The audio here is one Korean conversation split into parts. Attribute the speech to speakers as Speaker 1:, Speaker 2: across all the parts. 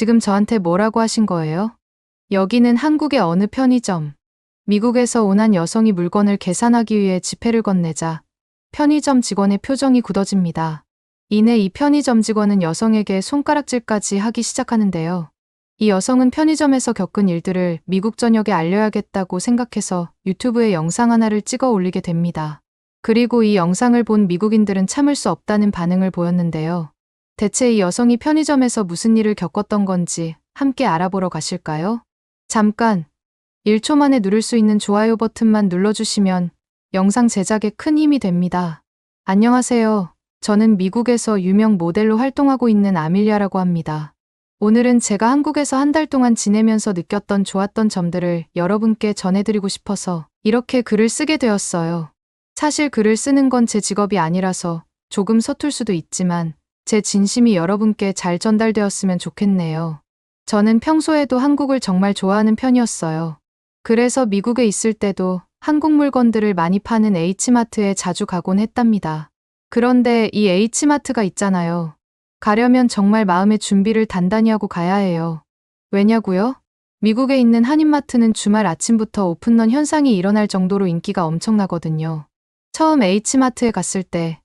Speaker 1: 지금 저한테 뭐라고 하신 거예요? 여기는 한국의 어느 편의점. 미국에서 온 한 여성이 물건을 계산하기 위해 지폐를 건네자 편의점 직원의 표정이 굳어집니다. 이내 이 편의점 직원은 여성에게 손가락질까지 하기 시작하는데요. 이 여성은 편의점에서 겪은 일들을 미국 전역에 알려야겠다고 생각해서 유튜브에 영상 하나를 찍어 올리게 됩니다. 그리고 이 영상을 본 미국인들은 참을 수 없다는 반응을 보였는데요. 대체 이 여성이 편의점에서 무슨 일을 겪었던 건지 함께 알아보러 가실까요? 잠깐 1초 만에 누를 수 있는 좋아요 버튼만 눌러주시면 영상 제작에 큰 힘이 됩니다. 안녕하세요. 저는 미국에서 유명 모델로 활동하고 있는 아밀리아라고 합니다. 오늘은 제가 한국에서 한 달 동안 지내면서 느꼈던 좋았던 점들을 여러분께 전해드리고 싶어서 이렇게 글을 쓰게 되었어요. 사실 글을 쓰는 건 제 직업이 아니라서 조금 서툴 수도 있지만 제 진심이 여러분께 잘 전달되었으면 좋겠네요. 저는 평소에도 한국을 정말 좋아하는 편이었어요. 그래서 미국에 있을 때도 한국 물건들을 많이 파는 H마트에 자주 가곤 했답니다. 그런데 이 H마트가 있잖아요. 가려면 정말 마음의 준비를 단단히 하고 가야 해요. 왜냐고요? 미국에 있는 한인마트는 주말 아침부터 오픈런 현상이 일어날 정도로 인기가 엄청나거든요. 처음 H마트에 갔을 때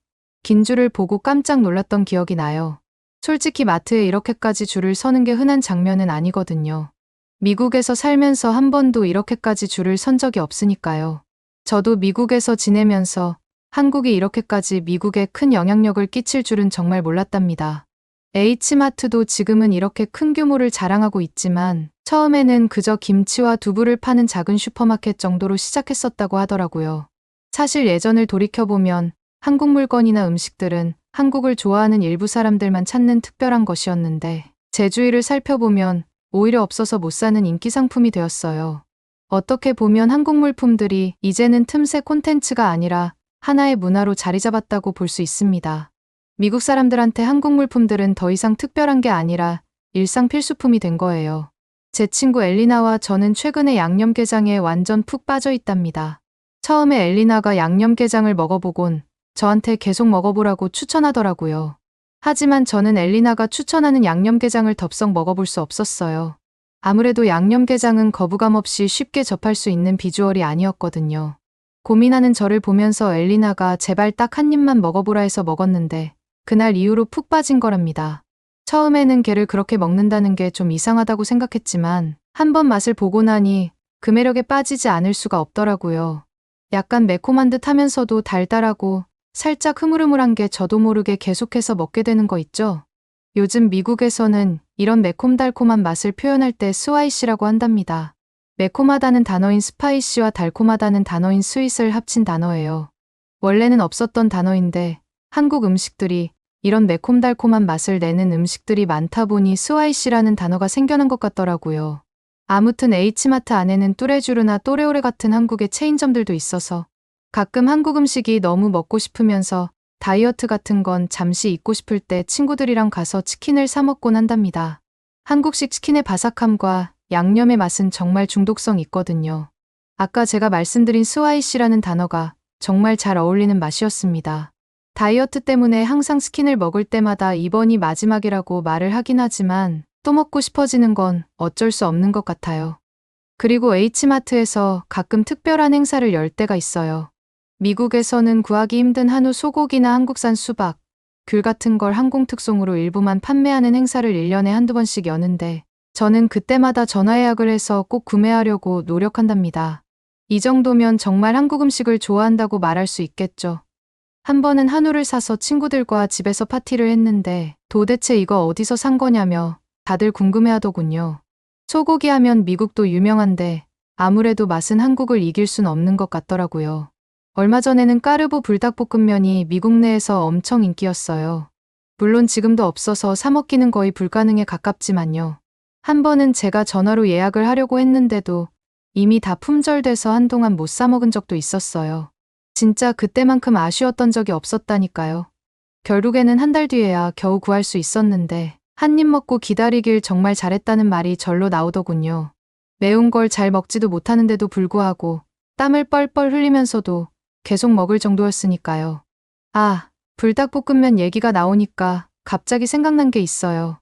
Speaker 1: 긴 줄을 보고 깜짝 놀랐던 기억이 나요. 솔직히 마트에 이렇게까지 줄을 서는 게 흔한 장면은 아니거든요. 미국에서 살면서 한 번도 이렇게까지 줄을 선 적이 없으니까요. 저도 미국에서 지내면서 한국이 이렇게까지 미국에 큰 영향력을 끼칠 줄은 정말 몰랐답니다. H마트도 지금은 이렇게 큰 규모를 자랑하고 있지만 처음에는 그저 김치와 두부를 파는 작은 슈퍼마켓 정도로 시작했었다고 하더라고요. 사실 예전을 돌이켜보면 한국 물건이나 음식들은 한국을 좋아하는 일부 사람들만 찾는 특별한 것이었는데 제 주위를 살펴보면 오히려 없어서 못 사는 인기 상품이 되었어요. 어떻게 보면 한국 물품들이 이제는 틈새 콘텐츠가 아니라 하나의 문화로 자리 잡았다고 볼 수 있습니다. 미국 사람들한테 한국 물품들은 더 이상 특별한 게 아니라 일상 필수품이 된 거예요. 제 친구 엘리나와 저는 최근에 양념게장에 완전 푹 빠져 있답니다. 처음에 엘리나가 양념게장을 먹어보곤 저한테 계속 먹어보라고 추천하더라고요. 하지만 저는 엘리나가 추천하는 양념게장을 덥석 먹어볼 수 없었어요. 아무래도 양념게장은 거부감 없이 쉽게 접할 수 있는 비주얼이 아니었거든요. 고민하는 저를 보면서 엘리나가 제발 딱 한 입만 먹어보라 해서 먹었는데 그날 이후로 푹 빠진 거랍니다. 처음에는 걔를 그렇게 먹는다는 게 좀 이상하다고 생각했지만 한번 맛을 보고 나니 그 매력에 빠지지 않을 수가 없더라고요. 약간 매콤한 듯 하면서도 달달하고 살짝 흐물흐물한 게 저도 모르게 계속해서 먹게 되는 거 있죠? 요즘 미국에서는 이런 매콤달콤한 맛을 표현할 때 스와이시라고 한답니다. 매콤하다는 단어인 스파이시와 달콤하다는 단어인 스윗을 합친 단어예요. 원래는 없었던 단어인데 한국 음식들이 이런 매콤달콤한 맛을 내는 음식들이 많다 보니 스와이시라는 단어가 생겨난 것 같더라고요. 아무튼 H마트 안에는 뚜레쥬르나 또레오레 같은 한국의 체인점들도 있어서 가끔 한국 음식이 너무 먹고 싶으면서 다이어트 같은 건 잠시 잊고 싶을 때 친구들이랑 가서 치킨을 사 먹곤 한답니다. 한국식 치킨의 바삭함과 양념의 맛은 정말 중독성 있거든요. 아까 제가 말씀드린 스와이시라는 단어가 정말 잘 어울리는 맛이었습니다. 다이어트 때문에 항상 치킨을 먹을 때마다 이번이 마지막이라고 말을 하긴 하지만 또 먹고 싶어지는 건 어쩔 수 없는 것 같아요. 그리고 H마트에서 가끔 특별한 행사를 열 때가 있어요. 미국에서는 구하기 힘든 한우 소고기나 한국산 수박, 귤 같은 걸 항공특송으로 일부만 판매하는 행사를 1년에 한두 번씩 여는데 저는 그때마다 전화 예약을 해서 꼭 구매하려고 노력한답니다. 이 정도면 정말 한국 음식을 좋아한다고 말할 수 있겠죠. 한 번은 한우를 사서 친구들과 집에서 파티를 했는데 도대체 이거 어디서 산 거냐며 다들 궁금해하더군요. 소고기 하면 미국도 유명한데 아무래도 맛은 한국을 이길 순 없는 것 같더라고요. 얼마 전에는 까르보 불닭볶음면이 미국 내에서 엄청 인기였어요. 물론 지금도 없어서 사 먹기는 거의 불가능에 가깝지만요. 한 번은 제가 전화로 예약을 하려고 했는데도 이미 다 품절돼서 한동안 못 사 먹은 적도 있었어요. 진짜 그때만큼 아쉬웠던 적이 없었다니까요. 결국에는 한 달 뒤에야 겨우 구할 수 있었는데 한 입 먹고 기다리길 정말 잘했다는 말이 절로 나오더군요. 매운 걸 잘 먹지도 못하는데도 불구하고 땀을 뻘뻘 흘리면서도 계속 먹을 정도였으니까요. 아, 불닭볶음면 얘기가 나오니까 갑자기 생각난 게 있어요.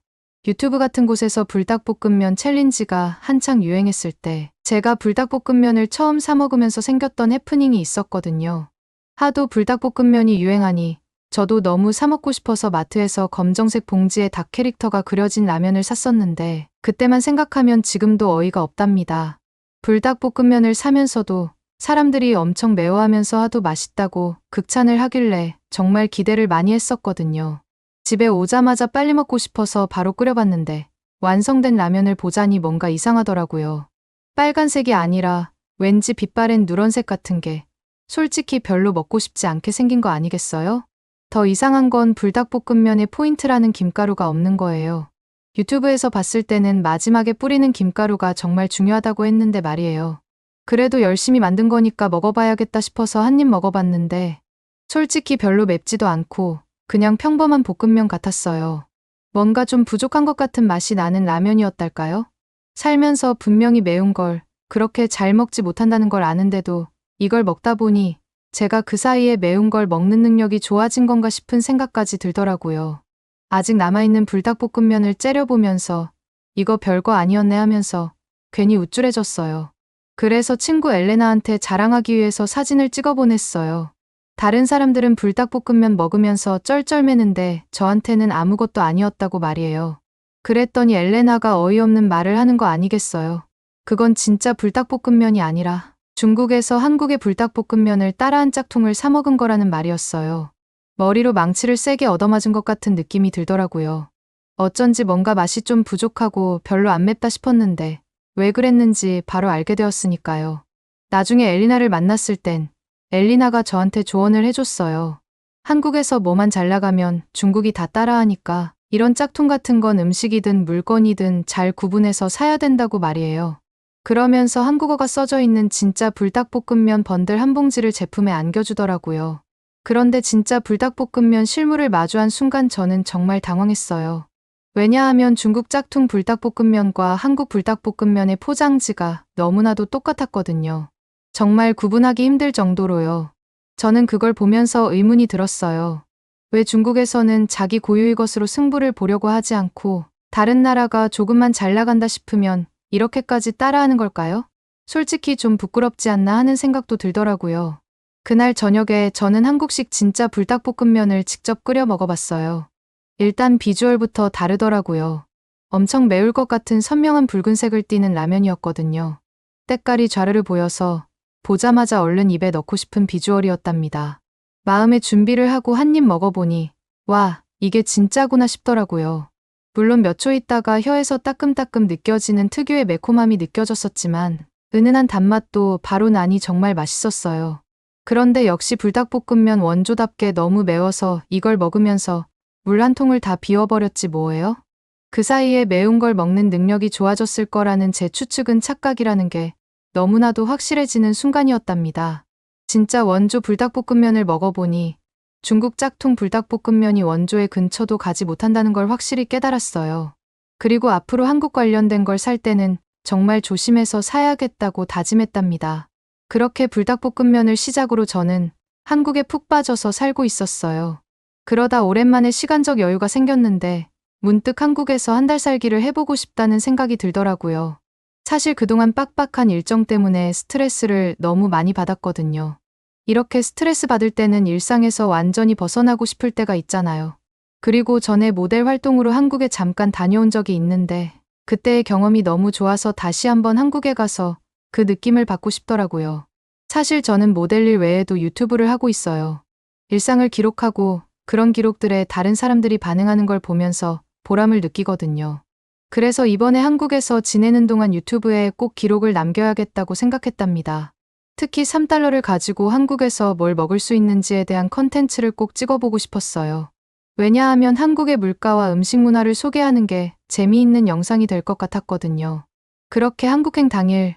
Speaker 1: 유튜브 같은 곳에서 불닭볶음면 챌린지가 한창 유행했을 때 제가 불닭볶음면을 처음 사 먹으면서 생겼던 해프닝이 있었거든요. 하도 불닭볶음면이 유행하니 저도 너무 사 먹고 싶어서 마트에서 검정색 봉지에 닭 캐릭터가 그려진 라면을 샀었는데 그때만 생각하면 지금도 어이가 없답니다. 불닭볶음면을 사면서도 사람들이 엄청 매워하면서 하도 맛있다고 극찬을 하길래 정말 기대를 많이 했었거든요. 집에 오자마자 빨리 먹고 싶어서 바로 끓여봤는데 완성된 라면을 보자니 뭔가 이상하더라고요. 빨간색이 아니라 왠지 빛바랜 누런색 같은 게 솔직히 별로 먹고 싶지 않게 생긴 거 아니겠어요? 더 이상한 건 불닭볶음면의 포인트라는 김가루가 없는 거예요. 유튜브에서 봤을 때는 마지막에 뿌리는 김가루가 정말 중요하다고 했는데 말이에요. 그래도 열심히 만든 거니까 먹어봐야겠다 싶어서 한 입 먹어봤는데 솔직히 별로 맵지도 않고 그냥 평범한 볶음면 같았어요. 뭔가 좀 부족한 것 같은 맛이 나는 라면이었달까요? 살면서 분명히 매운 걸 그렇게 잘 먹지 못한다는 걸 아는데도 이걸 먹다 보니 제가 그 사이에 매운 걸 먹는 능력이 좋아진 건가 싶은 생각까지 들더라고요. 아직 남아있는 불닭볶음면을 째려보면서 이거 별거 아니었네 하면서 괜히 우쭐해졌어요. 그래서 친구 엘레나한테 자랑하기 위해서 사진을 찍어 보냈어요. 다른 사람들은 불닭볶음면 먹으면서 쩔쩔매는데 저한테는 아무것도 아니었다고 말이에요. 그랬더니 엘레나가 어이없는 말을 하는 거 아니겠어요. 그건 진짜 불닭볶음면이 아니라 중국에서 한국의 불닭볶음면을 따라한 짝퉁을 사 먹은 거라는 말이었어요. 머리로 망치를 세게 얻어맞은 것 같은 느낌이 들더라고요. 어쩐지 뭔가 맛이 좀 부족하고 별로 안 맵다 싶었는데 왜 그랬는지 바로 알게 되었으니까요. 나중에 엘리나를 만났을 땐 엘리나가 저한테 조언을 해줬어요. 한국에서 뭐만 잘 나가면 중국이 다 따라하니까 이런 짝퉁 같은 건 음식이든 물건이든 잘 구분해서 사야 된다고 말이에요. 그러면서 한국어가 써져 있는 진짜 불닭볶음면 번들 한 봉지를 제품에 안겨주더라고요. 그런데 진짜 불닭볶음면 실물을 마주한 순간 저는 정말 당황했어요. 왜냐하면 중국 짝퉁 불닭볶음면과 한국 불닭볶음면의 포장지가 너무나도 똑같았거든요. 정말 구분하기 힘들 정도로요. 저는 그걸 보면서 의문이 들었어요. 왜 중국에서는 자기 고유의 것으로 승부를 보려고 하지 않고 다른 나라가 조금만 잘 나간다 싶으면 이렇게까지 따라하는 걸까요? 솔직히 좀 부끄럽지 않나 하는 생각도 들더라고요. 그날 저녁에 저는 한국식 진짜 불닭볶음면을 직접 끓여 먹어봤어요. 일단 비주얼부터 다르더라고요. 엄청 매울 것 같은 선명한 붉은색을 띠는 라면이었거든요. 때깔이 좌르르 보여서 보자마자 얼른 입에 넣고 싶은 비주얼이었답니다. 마음의 준비를 하고 한 입 먹어보니 와, 이게 진짜구나 싶더라고요. 물론 몇 초 있다가 혀에서 따끔따끔 느껴지는 특유의 매콤함이 느껴졌었지만 은은한 단맛도 바로 나니 정말 맛있었어요. 그런데 역시 불닭볶음면 원조답게 너무 매워서 이걸 먹으면서 물 한 통을 다 비워버렸지 뭐예요? 그 사이에 매운 걸 먹는 능력이 좋아졌을 거라는 제 추측은 착각이라는 게 너무나도 확실해지는 순간이었답니다. 진짜 원조 불닭볶음면을 먹어보니 중국 짝퉁 불닭볶음면이 원조의 근처도 가지 못한다는 걸 확실히 깨달았어요. 그리고 앞으로 한국 관련된 걸 살 때는 정말 조심해서 사야겠다고 다짐했답니다. 그렇게 불닭볶음면을 시작으로 저는 한국에 푹 빠져서 살고 있었어요. 그러다 오랜만에 시간적 여유가 생겼는데 문득 한국에서 한 달 살기를 해보고 싶다는 생각이 들더라고요. 사실 그동안 빡빡한 일정 때문에 스트레스를 너무 많이 받았거든요. 이렇게 스트레스 받을 때는 일상에서 완전히 벗어나고 싶을 때가 있잖아요. 그리고 전에 모델 활동으로 한국에 잠깐 다녀온 적이 있는데 그때의 경험이 너무 좋아서 다시 한번 한국에 가서 그 느낌을 받고 싶더라고요. 사실 저는 모델 일 외에도 유튜브를 하고 있어요. 일상을 기록하고 그런 기록들에 다른 사람들이 반응하는 걸 보면서 보람을 느끼거든요. 그래서 이번에 한국에서 지내는 동안 유튜브에 꼭 기록을 남겨야겠다고 생각했답니다. 특히 3달러를 가지고 한국에서 뭘 먹을 수 있는지에 대한 컨텐츠를 꼭 찍어보고 싶었어요. 왜냐하면 한국의 물가와 음식 문화를 소개하는 게 재미있는 영상이 될 것 같았거든요. 그렇게 한국행 당일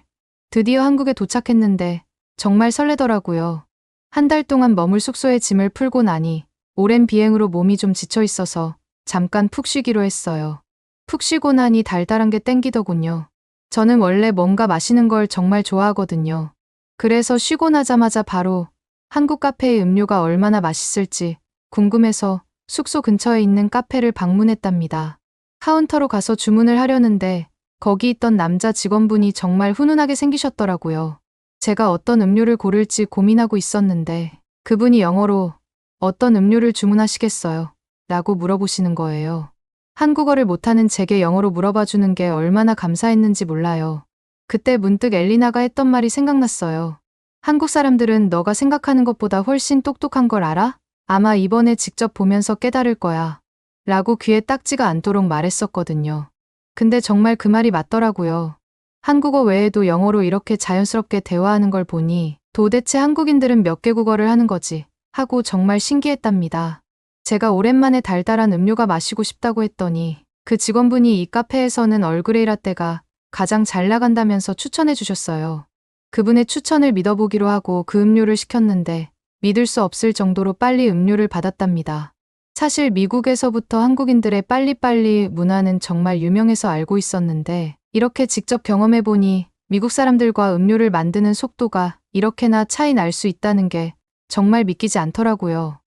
Speaker 1: 드디어 한국에 도착했는데 정말 설레더라고요. 한 달 동안 머물 숙소에 짐을 풀고 나니 오랜 비행으로 몸이 좀 지쳐 있어서 잠깐 푹 쉬기로 했어요. 푹 쉬고 나니 달달한 게 땡기더군요. 저는 원래 뭔가 마시는 걸 정말 좋아하거든요. 그래서 쉬고 나자마자 바로 한국 카페의 음료가 얼마나 맛있을지 궁금해서 숙소 근처에 있는 카페를 방문했답니다. 카운터로 가서 주문을 하려는데 거기 있던 남자 직원분이 정말 훈훈하게 생기셨더라고요. 제가 어떤 음료를 고를지 고민하고 있었는데 그분이 영어로 어떤 음료를 주문하시겠어요? 라고 물어보시는 거예요. 한국어를 못하는 제게 영어로 물어봐 주는 게 얼마나 감사했는지 몰라요. 그때 문득 엘리나가 했던 말이 생각났어요. 한국 사람들은 너가 생각하는 것보다 훨씬 똑똑한 걸 알아? 아마 이번에 직접 보면서 깨달을 거야. 라고 귀에 딱지가 않도록 말했었거든요. 근데 정말 그 말이 맞더라고요. 한국어 외에도 영어로 이렇게 자연스럽게 대화하는 걸 보니 도대체 한국인들은 몇 개 국어를 하는 거지 하고 정말 신기했답니다. 제가 오랜만에 달달한 음료가 마시고 싶다고 했더니 그 직원분이 이 카페에서는 얼그레이 라떼가 가장 잘 나간다면서 추천해 주셨어요. 그분의 추천을 믿어보기로 하고 그 음료를 시켰는데 믿을 수 없을 정도로 빨리 음료를 받았답니다. 사실 미국에서부터 한국인들의 빨리빨리 문화는 정말 유명해서 알고 있었는데 이렇게 직접 경험해보니 미국 사람들과 음료를 만드는 속도가 이렇게나 차이 날 수 있다는 게 정말 믿기지 않더라고요.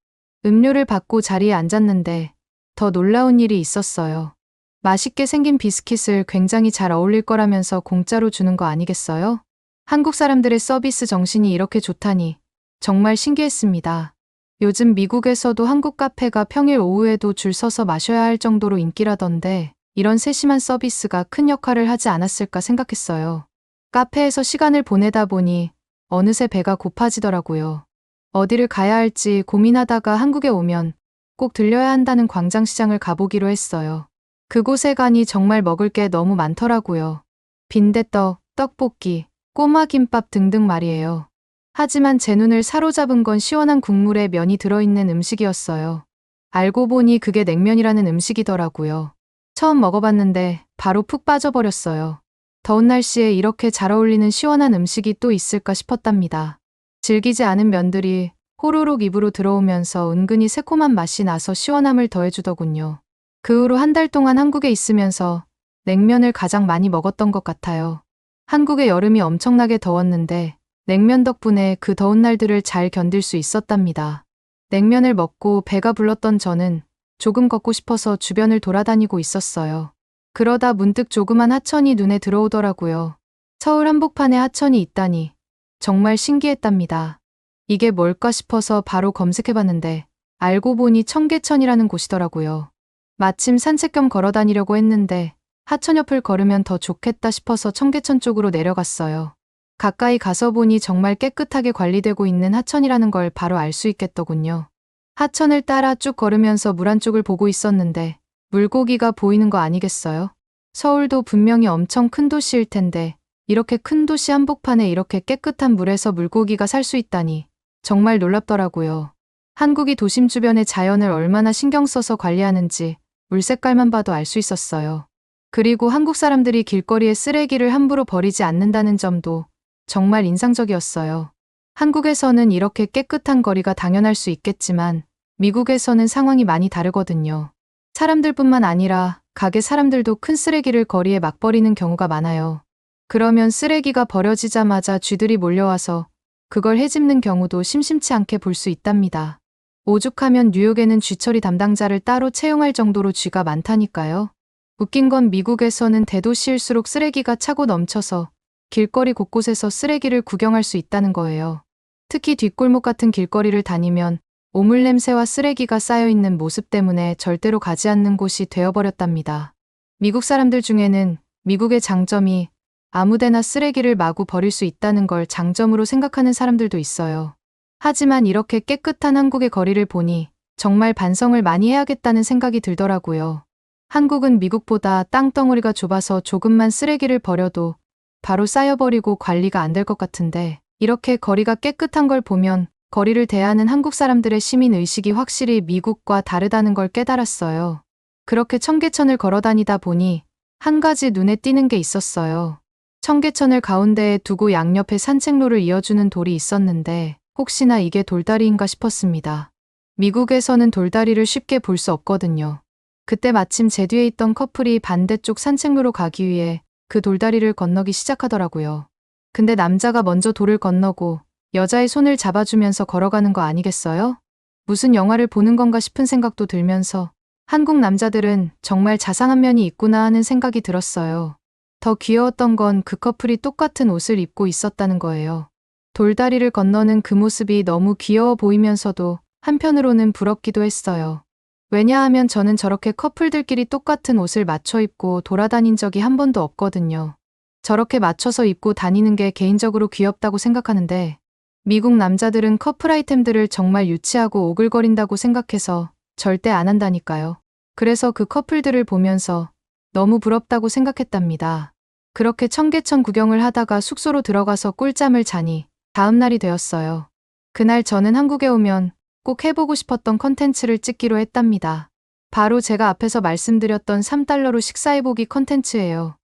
Speaker 1: 음료를 받고 자리에 앉았는데 더 놀라운 일이 있었어요. 맛있게 생긴 비스킷을 굉장히 잘 어울릴 거라면서 공짜로 주는 거 아니겠어요? 한국 사람들의 서비스 정신이 이렇게 좋다니 정말 신기했습니다. 요즘 미국에서도 한국 카페가 평일 오후에도 줄 서서 마셔야 할 정도로 인기라던데 이런 세심한 서비스가 큰 역할을 하지 않았을까 생각했어요. 카페에서 시간을 보내다 보니 어느새 배가 고파지더라고요. 어디를 가야 할지 고민하다가 한국에 오면 꼭 들려야 한다는 광장시장을 가보기로 했어요. 그곳에 가니 정말 먹을 게 너무 많더라고요. 빈대떡, 떡볶이, 꼬마김밥 등등 말이에요. 하지만 제 눈을 사로잡은 건 시원한 국물에 면이 들어있는 음식이었어요. 알고 보니 그게 냉면이라는 음식이더라고요. 처음 먹어봤는데 바로 푹 빠져버렸어요. 더운 날씨에 이렇게 잘 어울리는 시원한 음식이 또 있을까 싶었답니다. 질기지 않은 면들이 호로록 입으로 들어오면서 은근히 새콤한 맛이 나서 시원함을 더해주더군요. 그 후로 한 달 동안 한국에 있으면서 냉면을 가장 많이 먹었던 것 같아요. 한국의 여름이 엄청나게 더웠는데 냉면 덕분에 그 더운 날들을 잘 견딜 수 있었답니다. 냉면을 먹고 배가 불렀던 저는 조금 걷고 싶어서 주변을 돌아다니고 있었어요. 그러다 문득 조그만 하천이 눈에 들어오더라고요. 서울 한복판에 하천이 있다니 정말 신기했답니다. 이게 뭘까 싶어서 바로 검색해봤는데 알고 보니 청계천이라는 곳이더라고요. 마침 산책 겸 걸어 다니려고 했는데 하천 옆을 걸으면 더 좋겠다 싶어서 청계천 쪽으로 내려갔어요. 가까이 가서 보니 정말 깨끗하게 관리되고 있는 하천이라는 걸 바로 알 수 있겠더군요. 하천을 따라 쭉 걸으면서 물 한쪽을 보고 있었는데 물고기가 보이는 거 아니겠어요? 서울도 분명히 엄청 큰 도시일 텐데 이렇게 큰 도시 한복판에 이렇게 깨끗한 물에서 물고기가 살 수 있다니 정말 놀랍더라고요. 한국이 도심 주변의 자연을 얼마나 신경 써서 관리하는지 물 색깔만 봐도 알 수 있었어요. 그리고 한국 사람들이 길거리에 쓰레기를 함부로 버리지 않는다는 점도 정말 인상적이었어요. 한국에서는 이렇게 깨끗한 거리가 당연할 수 있겠지만 미국에서는 상황이 많이 다르거든요. 사람들뿐만 아니라 가게 사람들도 큰 쓰레기를 거리에 막 버리는 경우가 많아요. 그러면 쓰레기가 버려지자마자 쥐들이 몰려와서 그걸 헤집는 경우도 심심치 않게 볼 수 있답니다. 오죽하면 뉴욕에는 쥐처리 담당자를 따로 채용할 정도로 쥐가 많다니까요. 웃긴 건 미국에서는 대도시일수록 쓰레기가 차고 넘쳐서 길거리 곳곳에서 쓰레기를 구경할 수 있다는 거예요. 특히 뒷골목 같은 길거리를 다니면 오물 냄새와 쓰레기가 쌓여있는 모습 때문에 절대로 가지 않는 곳이 되어버렸답니다. 미국 사람들 중에는 미국의 장점이 아무데나 쓰레기를 마구 버릴 수 있다는 걸 장점으로 생각하는 사람들도 있어요. 하지만 이렇게 깨끗한 한국의 거리를 보니 정말 반성을 많이 해야겠다는 생각이 들더라고요. 한국은 미국보다 땅덩어리가 좁아서 조금만 쓰레기를 버려도 바로 쌓여버리고 관리가 안 될 것 같은데 이렇게 거리가 깨끗한 걸 보면 거리를 대하는 한국 사람들의 시민의식이 확실히 미국과 다르다는 걸 깨달았어요. 그렇게 청계천을 걸어 다니다 보니 한 가지 눈에 띄는 게 있었어요. 청계천을 가운데에 두고 양옆에 산책로를 이어주는 돌이 있었는데 혹시나 이게 돌다리인가 싶었습니다. 미국에서는 돌다리를 쉽게 볼 수 없거든요. 그때 마침 제 뒤에 있던 커플이 반대쪽 산책로로 가기 위해 그 돌다리를 건너기 시작하더라고요. 근데 남자가 먼저 돌을 건너고 여자의 손을 잡아주면서 걸어가는 거 아니겠어요? 무슨 영화를 보는 건가 싶은 생각도 들면서 한국 남자들은 정말 자상한 면이 있구나 하는 생각이 들었어요. 더 귀여웠던 건 그 커플이 똑같은 옷을 입고 있었다는 거예요. 돌다리를 건너는 그 모습이 너무 귀여워 보이면서도 한편으로는 부럽기도 했어요. 왜냐하면 저는 저렇게 커플들끼리 똑같은 옷을 맞춰 입고 돌아다닌 적이 한 번도 없거든요. 저렇게 맞춰서 입고 다니는 게 개인적으로 귀엽다고 생각하는데 미국 남자들은 커플 아이템들을 정말 유치하고 오글거린다고 생각해서 절대 안 한다니까요. 그래서 그 커플들을 보면서 너무 부럽다고 생각했답니다. 그렇게 청계천 구경을 하다가 숙소로 들어가서 꿀잠을 자니 다음 날이 되었어요. 그날 저는 한국에 오면 꼭 해보고 싶었던 컨텐츠를 찍기로 했답니다. 바로 제가 앞에서 말씀드렸던 3달러로 식사해보기 컨텐츠예요.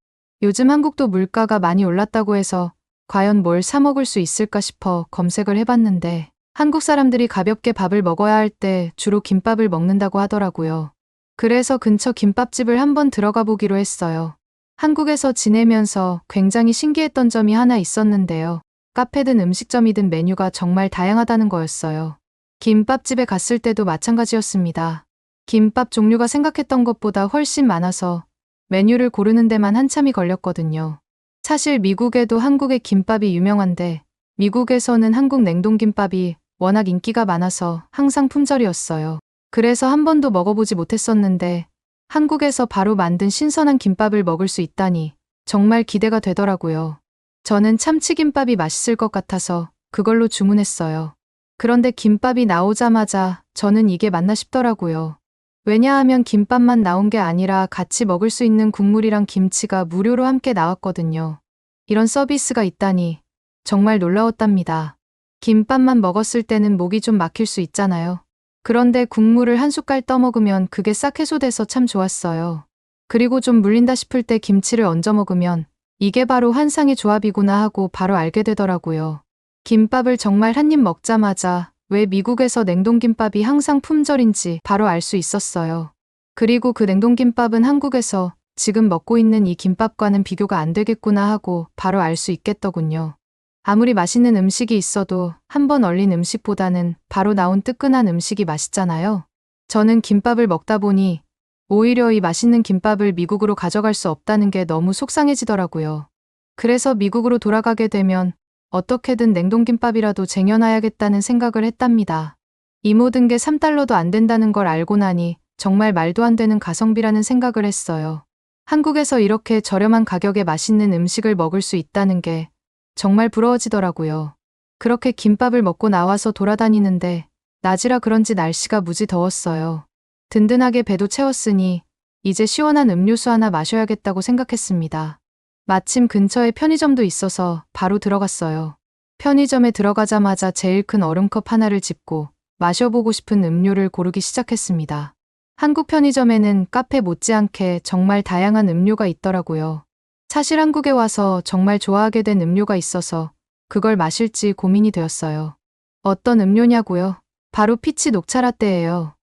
Speaker 1: 요즘 한국도 물가가 많이 올랐다고 해서 과연 뭘 사 먹을 수 있을까 싶어 검색을 해봤는데 한국 사람들이 가볍게 밥을 먹어야 할 때 주로 김밥을 먹는다고 하더라고요. 그래서 근처 김밥집을 한번 들어가 보기로 했어요. 한국에서 지내면서 굉장히 신기했던 점이 하나 있었는데요. 카페든 음식점이든 메뉴가 정말 다양하다는 거였어요. 김밥집에 갔을 때도 마찬가지였습니다. 김밥 종류가 생각했던 것보다 훨씬 많아서 메뉴를 고르는 데만 한참이 걸렸거든요. 사실 미국에도 한국의 김밥이 유명한데 미국에서는 한국 냉동김밥이 워낙 인기가 많아서 항상 품절이었어요. 그래서 한 번도 먹어보지 못했었는데 한국에서 바로 만든 신선한 김밥을 먹을 수 있다니 정말 기대가 되더라고요. 저는 참치김밥이 맛있을 것 같아서 그걸로 주문했어요. 그런데 김밥이 나오자마자 저는 이게 맞나 싶더라고요. 왜냐하면 김밥만 나온 게 아니라 같이 먹을 수 있는 국물이랑 김치가 무료로 함께 나왔거든요. 이런 서비스가 있다니 정말 놀라웠답니다. 김밥만 먹었을 때는 목이 좀 막힐 수 있잖아요. 그런데 국물을 한 숟갈 떠먹으면 그게 싹 해소돼서 참 좋았어요. 그리고 좀 물린다 싶을 때 김치를 얹어 먹으면 이게 바로 환상의 조합이구나 하고 바로 알게 되더라고요. 김밥을 정말 한 입 먹자마자 왜 미국에서 냉동김밥이 항상 품절인지 바로 알 수 있었어요. 그리고 그 냉동김밥은 한국에서 지금 먹고 있는 이 김밥과는 비교가 안 되겠구나 하고 바로 알 수 있겠더군요. 아무리 맛있는 음식이 있어도 한 번 얼린 음식보다는 바로 나온 뜨끈한 음식이 맛있잖아요. 저는 김밥을 먹다 보니 오히려 이 맛있는 김밥을 미국으로 가져갈 수 없다는 게 너무 속상해지더라고요. 그래서 미국으로 돌아가게 되면 어떻게든 냉동김밥이라도 쟁여놔야겠다는 생각을 했답니다. 이 모든 게 3달러도 안 된다는 걸 알고 나니 정말 말도 안 되는 가성비라는 생각을 했어요. 한국에서 이렇게 저렴한 가격에 맛있는 음식을 먹을 수 있다는 게 정말 부러워지더라고요. 그렇게 김밥을 먹고 나와서 돌아다니는데 낮이라 그런지 날씨가 무지 더웠어요. 든든하게 배도 채웠으니 이제 시원한 음료수 하나 마셔야겠다고 생각했습니다. 마침 근처에 편의점도 있어서 바로 들어갔어요. 편의점에 들어가자마자 제일 큰 얼음컵 하나를 짚고 마셔보고 싶은 음료를 고르기 시작했습니다. 한국 편의점에는 카페 못지않게 정말 다양한 음료가 있더라고요. 사실 한국에 와서 정말 좋아하게 된 음료가 있어서 그걸 마실지 고민이 되었어요. 어떤 음료냐고요? 바로 피치 녹차라떼예요.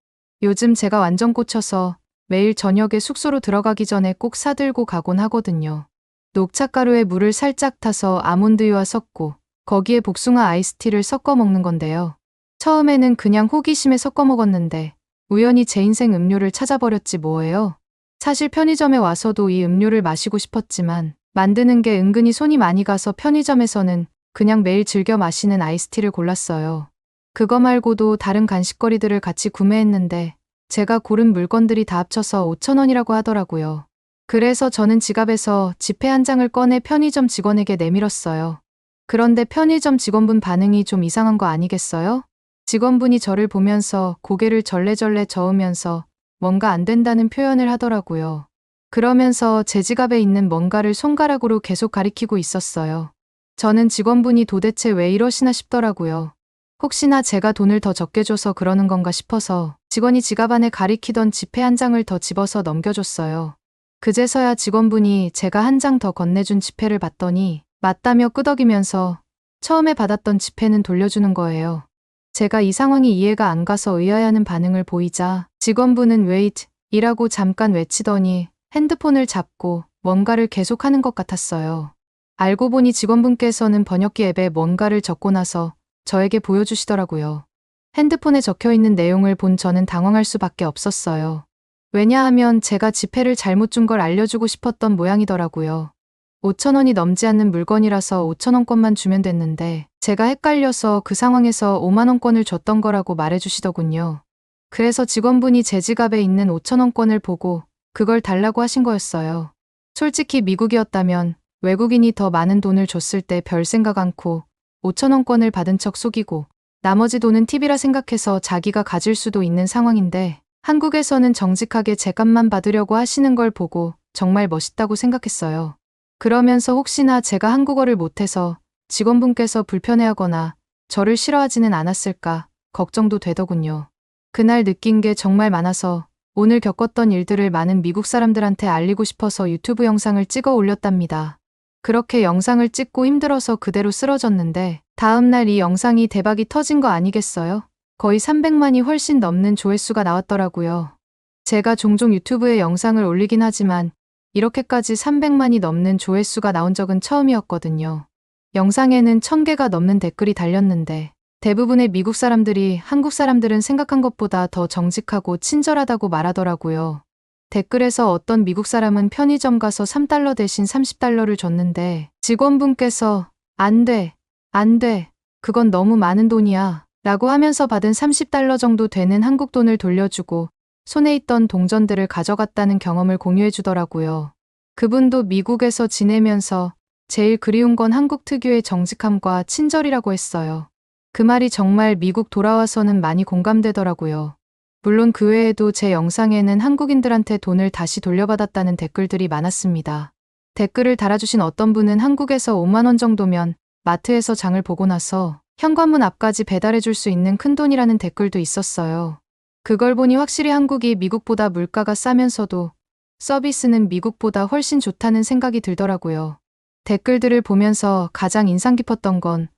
Speaker 1: 요즘 제가 완전 꽂혀서 매일 저녁에 숙소로 들어가기 전에 꼭 사들고 가곤 하거든요. 녹차가루에 물을 살짝 타서 아몬드유와 섞고 거기에 복숭아 아이스티를 섞어 먹는 건데요. 처음에는 그냥 호기심에 섞어 먹었는데 우연히 제 인생 음료를 찾아버렸지 뭐예요. 사실 편의점에 와서도 이 음료를 마시고 싶었지만 만드는 게 은근히 손이 많이 가서 편의점에서는 그냥 매일 즐겨 마시는 아이스티를 골랐어요. 그거 말고도 다른 간식거리들을 같이 구매했는데 제가 고른 물건들이 다 합쳐서 5,000원이라고 하더라고요. 그래서 저는 지갑에서 지폐 한 장을 꺼내 편의점 직원에게 내밀었어요. 그런데 편의점 직원분 반응이 좀 이상한 거 아니겠어요? 직원분이 저를 보면서 고개를 절레절레 저으면서 뭔가 안 된다는 표현을 하더라고요. 그러면서 제 지갑에 있는 뭔가를 손가락으로 계속 가리키고 있었어요. 저는 직원분이 도대체 왜 이러시나 싶더라고요. 혹시나 제가 돈을 더 적게 줘서 그러는 건가 싶어서 직원이 지갑 안에 가리키던 지폐 한 장을 더 집어서 넘겨줬어요. 그제서야 직원분이 제가 한 장 더 건네준 지폐를 봤더니 맞다며 끄덕이면서 처음에 받았던 지폐는 돌려주는 거예요. 제가 이 상황이 이해가 안 가서 의아해하는 반응을 보이자 직원분은 wait 이라고 잠깐 외치더니 핸드폰을 잡고 뭔가를 계속하는 것 같았어요. 알고 보니 직원분께서는 번역기 앱에 뭔가를 적고 나서 저에게 보여주시더라고요. 핸드폰에 적혀있는 내용을 본 저는 당황할 수밖에 없었어요. 왜냐하면 제가 지폐를 잘못 준 걸 알려주고 싶었던 모양이더라고요. 5,000원이 넘지 않는 물건이라서 5,000원권만 주면 됐는데 제가 헷갈려서 그 상황에서 5만원권을 줬던 거라고 말해주시더군요. 그래서 직원분이 제 지갑에 있는 5,000원권을 보고 그걸 달라고 하신 거였어요. 솔직히 미국이었다면 외국인이 더 많은 돈을 줬을 때 별 생각 않고 5,000원권을 받은 척 속이고 나머지 돈은 팁이라 생각해서 자기가 가질 수도 있는 상황인데 한국에서는 정직하게 제 값만 받으려고 하시는 걸 보고 정말 멋있다고 생각했어요. 그러면서 혹시나 제가 한국어를 못해서 직원분께서 불편해하거나 저를 싫어하지는 않았을까 걱정도 되더군요. 그날 느낀 게 정말 많아서 오늘 겪었던 일들을 많은 미국 사람들한테 알리고 싶어서 유튜브 영상을 찍어 올렸답니다. 그렇게 영상을 찍고 힘들어서 그대로 쓰러졌는데 다음날 이 영상이 대박이 터진 거 아니겠어요? 거의 300만이 훨씬 넘는 조회수가 나왔더라고요. 제가 종종 유튜브에 영상을 올리긴 하지만 이렇게까지 300만이 넘는 조회수가 나온 적은 처음이었거든요. 영상에는 1000개가 넘는 댓글이 달렸는데 대부분의 미국 사람들이 한국 사람들은 생각한 것보다 더 정직하고 친절하다고 말하더라고요. 댓글에서 어떤 미국 사람은 편의점 가서 3달러 대신 30달러를 줬는데 직원분께서 안 돼, 안 돼, 그건 너무 많은 돈이야 라고 하면서 받은 30달러 정도 되는 한국 돈을 돌려주고 손에 있던 동전들을 가져갔다는 경험을 공유해 주더라고요. 그분도 미국에서 지내면서 제일 그리운 건 한국 특유의 정직함과 친절이라고 했어요. 그 말이 정말 미국 돌아와서는 많이 공감되더라고요. 물론 그 외에도 제 영상에는 한국인들한테 돈을 다시 돌려받았다는 댓글들이 많았습니다. 댓글을 달아주신 어떤 분은 한국에서 5만 원 정도면 마트에서 장을 보고 나서 현관문 앞까지 배달해 줄 수 있는 큰돈이라는 댓글도 있었어요. 그걸 보니 확실히 한국이 미국보다 물가가 싸면서도 서비스는 미국보다 훨씬 좋다는 생각이 들더라고요. 댓글들을 보면서 가장 인상 깊었던 건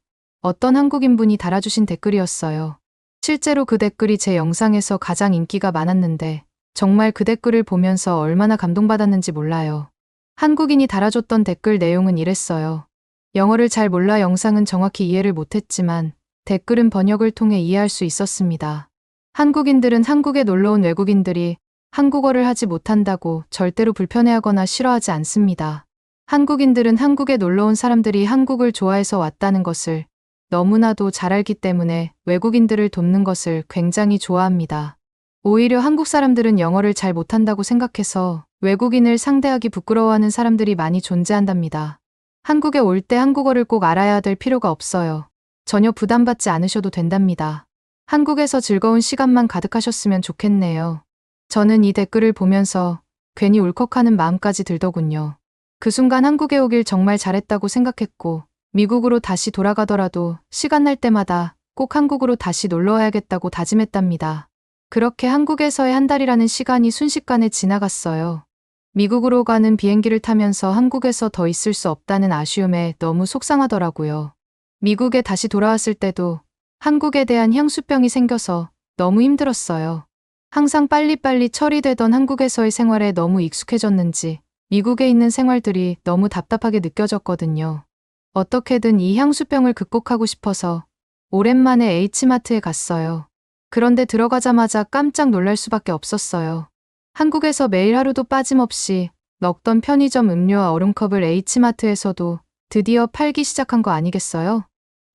Speaker 1: 어떤 한국인분이 달아주신 댓글이었어요. 실제로 그 댓글이 제 영상에서 가장 인기가 많았는데 정말 그 댓글을 보면서 얼마나 감동받았는지 몰라요. 한국인이 달아줬던 댓글 내용은 이랬어요. 영어를 잘 몰라 영상은 정확히 이해를 못했지만 댓글은 번역을 통해 이해할 수 있었습니다. 한국인들은 한국에 놀러온 외국인들이 한국어를 하지 못한다고 절대로 불편해하거나 싫어하지 않습니다. 한국인들은 한국에 놀러온 사람들이 한국을 좋아해서 왔다는 것을 너무나도 잘 알기 때문에 외국인들을 돕는 것을 굉장히 좋아합니다. 오히려 한국 사람들은 영어를 잘 못한다고 생각해서 외국인을 상대하기 부끄러워하는 사람들이 많이 존재한답니다. 한국에 올 때 한국어를 꼭 알아야 될 필요가 없어요. 전혀 부담받지 않으셔도 된답니다. 한국에서 즐거운 시간만 가득하셨으면 좋겠네요. 저는 이 댓글을 보면서 괜히 울컥하는 마음까지 들더군요. 그 순간 한국에 오길 정말 잘했다고 생각했고 미국으로 다시 돌아가더라도 시간 날 때마다 꼭 한국으로 다시 놀러 와야겠다고 다짐했답니다. 그렇게 한국에서의 한 달이라는 시간이 순식간에 지나갔어요. 미국으로 가는 비행기를 타면서 한국에서 더 있을 수 없다는 아쉬움에 너무 속상하더라고요. 미국에 다시 돌아왔을 때도 한국에 대한 향수병이 생겨서 너무 힘들었어요. 항상 빨리빨리 처리되던 한국에서의 생활에 너무 익숙해졌는지 미국에 있는 생활들이 너무 답답하게 느껴졌거든요. 어떻게든 이 향수병을 극복하고 싶어서 오랜만에 H마트에 갔어요. 그런데 들어가자마자 깜짝 놀랄 수밖에 없었어요. 한국에서 매일 하루도 빠짐없이 먹던 편의점 음료와 얼음컵을 H마트에서도 드디어 팔기 시작한 거 아니겠어요?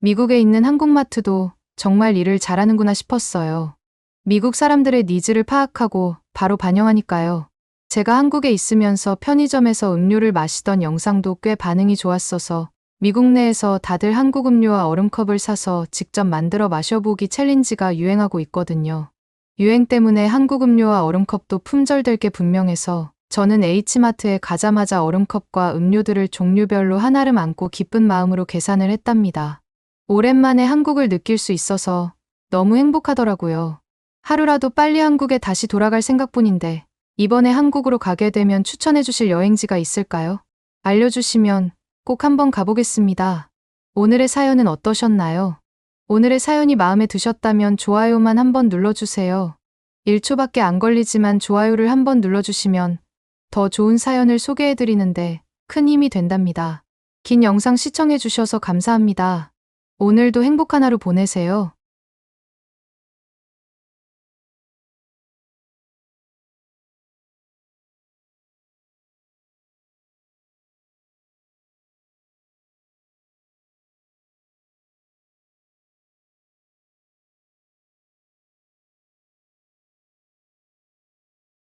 Speaker 1: 미국에 있는 한국마트도 정말 일을 잘하는구나 싶었어요. 미국 사람들의 니즈를 파악하고 바로 반영하니까요. 제가 한국에 있으면서 편의점에서 음료를 마시던 영상도 꽤 반응이 좋았어서 미국 내에서 다들 한국 음료와 얼음컵을 사서 직접 만들어 마셔보기 챌린지가 유행하고 있거든요. 유행 때문에 한국 음료와 얼음컵도 품절될 게 분명해서 저는 H마트에 가자마자 얼음컵과 음료들을 종류별로 한아름 안고 기쁜 마음으로 계산을 했답니다. 오랜만에 한국을 느낄 수 있어서 너무 행복하더라고요. 하루라도 빨리 한국에 다시 돌아갈 생각뿐인데 이번에 한국으로 가게 되면 추천해 주실 여행지가 있을까요? 알려주시면 꼭 한번 가보겠습니다. 오늘의 사연은 어떠셨나요? 오늘의 사연이 마음에 드셨다면 좋아요만 한번 눌러주세요. 1초밖에 안 걸리지만 좋아요를 한번 눌러주시면 더 좋은 사연을 소개해드리는데 큰 힘이 된답니다. 긴 영상 시청해주셔서 감사합니다. 오늘도 행복한 하루 보내세요.